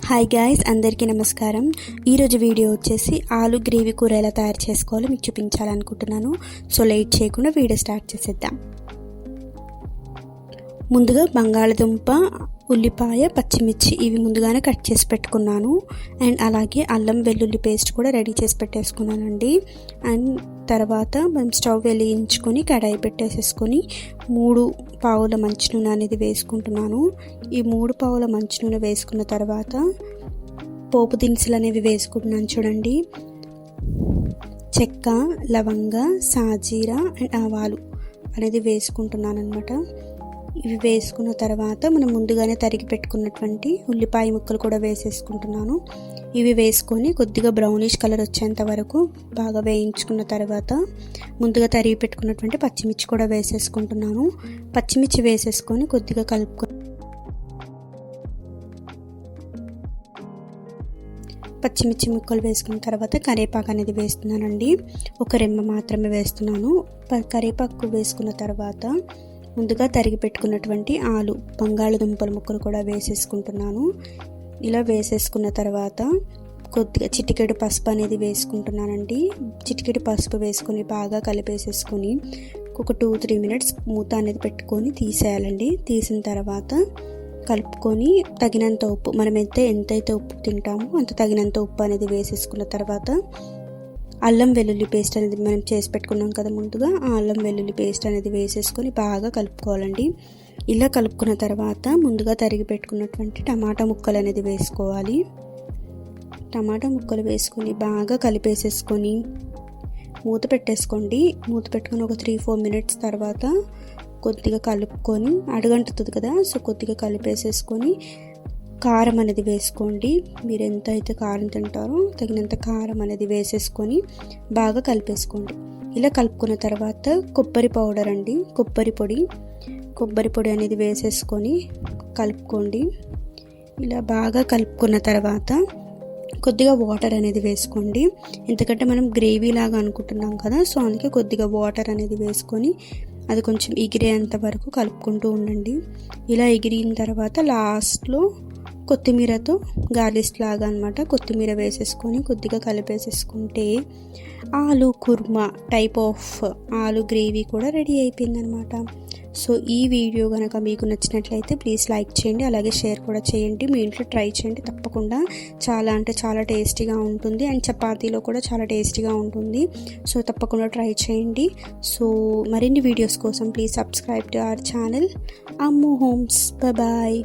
Hi guys, అందరికీ నమస్కారం. ఈరోజు వీడియో వచ్చేసి ఆలు గ్రేవీ కూర ఎలా తయారు చేసుకోవాలో మీకు చూపించాలనుకుంటున్నాను. సో లేట్ చేయకుండా వీడియో స్టార్ట్ చేసేద్దాం. ముందుగా బంగాళదుంప, ఉల్లిపాయ, పచ్చిమిర్చి ఇవి ముందుగానే కట్ చేసి పెట్టుకున్నాను. అండ్ అలాగే అల్లం వెల్లుల్లి పేస్ట్ కూడా రెడీ చేసి పెట్టేసుకున్నానండి. అండ్ తర్వాత మనం స్టవ్ వెలిగించుకొని కడాయి పెట్టేసేసుకొని 3 పావుల మంచి నూనె అనేది వేసుకుంటున్నాను. ఈ 3 పావుల మంచి నూనె వేసుకున్న తర్వాత పోపు దినుసులు అనేవి వేసుకుంటున్నాను. చూడండి, చెక్క, లవంగ, సాజీరా అండ్ ఆవాలు అనేది వేసుకుంటున్నాను అనమాట. ఇవి వేసుకున్న తర్వాత మనం ముందుగానే తరిగి పెట్టుకున్నటువంటి ఉల్లిపాయ ముక్కలు కూడా వేసేసుకుంటున్నాను. ఇవి వేసుకొని కొద్దిగా బ్రౌనిష్ కలర్ వచ్చేంత వరకు బాగా వేయించుకున్న తర్వాత ముందుగా తరిగి పెట్టుకున్నటువంటి పచ్చిమిర్చి కూడా వేసేసుకుంటున్నాను. పచ్చిమిర్చి వేసేసుకొని కొద్దిగా కలుపుకొని పచ్చిమిర్చి ముక్కలు వేసుకున్న తర్వాత కరివేపాకు అనేది వేస్తున్నానండి. ఒక రెమ్మ మాత్రమే వేస్తున్నాను. కరివేపాకు వేసుకున్న తర్వాత ముందుగా తరిగి పెట్టుకున్నటువంటి ఆలు, బంగాళదుంపల ముక్కలు కూడా వేసేసుకుంటున్నాను. ఇలా వేసేసుకున్న తర్వాత కొద్దిగా చిటికెడు పసుపు అనేది వేసుకుంటున్నానండి. చిటికెడు పసుపు వేసుకొని బాగా కలిపేసేసుకొని ఒక 2-3 మినిట్స్ మూత అనేది పెట్టుకొని తీసేయాలండి. తీసిన తర్వాత కలుపుకొని తగినంత ఉప్పు, మనం ఎంతైతే ఉప్పు తింటామో అంత తగినంత ఉప్పు అనేది వేసేసుకున్న తర్వాత అల్లం వెల్లుల్లి పేస్ట్ అనేది మనం చేసి పెట్టుకున్నాం కదా ముందుగా, ఆ అల్లం వెల్లుల్లి పేస్ట్ అనేది వేసేసుకొని బాగా కలుపుకోవాలండి. ఇలా కలుపుకున్న తర్వాత ముందుగా తరిగి పెట్టుకున్నటువంటి టమాటా ముక్కలు అనేది వేసుకోవాలి. టమాటా ముక్కలు వేసుకొని బాగా కలిపేసేసుకొని మూత పెట్టేసుకోండి. మూత పెట్టుకొని ఒక 3-4 మినిట్స్ తర్వాత కొద్దిగా కలుపుకొని, అడుగంటుతుంది కదా, సో కొద్దిగా కలిపేసేసుకొని కారం అనేది వేసుకోండి. మీరు ఎంత అయితే కారం తింటారో తగినంత కారం అనేది వేసేసుకొని బాగా కలిపేసుకోండి. ఇలా కలుపుకున్న తర్వాత కొబ్బరి పౌడర్ అండి, కొబ్బరి పొడి అనేది వేసేసుకొని కలుపుకోండి. ఇలా బాగా కలుపుకున్న తర్వాత కొద్దిగా వాటర్ అనేది వేసుకోండి. ఎందుకంటే మనం గ్రేవీ లాగా అనుకుంటున్నాం కదా, సో అందుకే కొద్దిగా వాటర్ అనేది వేసుకొని అది కొంచెం ఎగిరేంత వరకు కలుపుకుంటూ ఉండండి. ఇలా ఎగిరిన తర్వాత లాస్ట్లో కొత్తిమీరతో గార్లిష్ లాగా అనమాట కొత్తిమీర వేసేసుకొని కొద్దిగా కలిపేసేసుకుంటే ఆలు కుర్మా టైప్ ఆఫ్ ఆలు గ్రేవీ కూడా రెడీ అయిపోయిందనమాట. సో ఈ వీడియో కనుక మీకు నచ్చినట్లయితే ప్లీజ్ లైక్ చేయండి, అలాగే షేర్ కూడా చేయండి. మీ ఇంట్లో ట్రై చేయండి తప్పకుండా. చాలా అంటే చాలా టేస్టీగా ఉంటుంది అండ్ చపాతీలో కూడా చాలా టేస్టీగా ఉంటుంది. సో తప్పకుండా ట్రై చేయండి. సో మరిన్ని వీడియోస్ కోసం please subscribe to our channel Ammu Homes. Bye.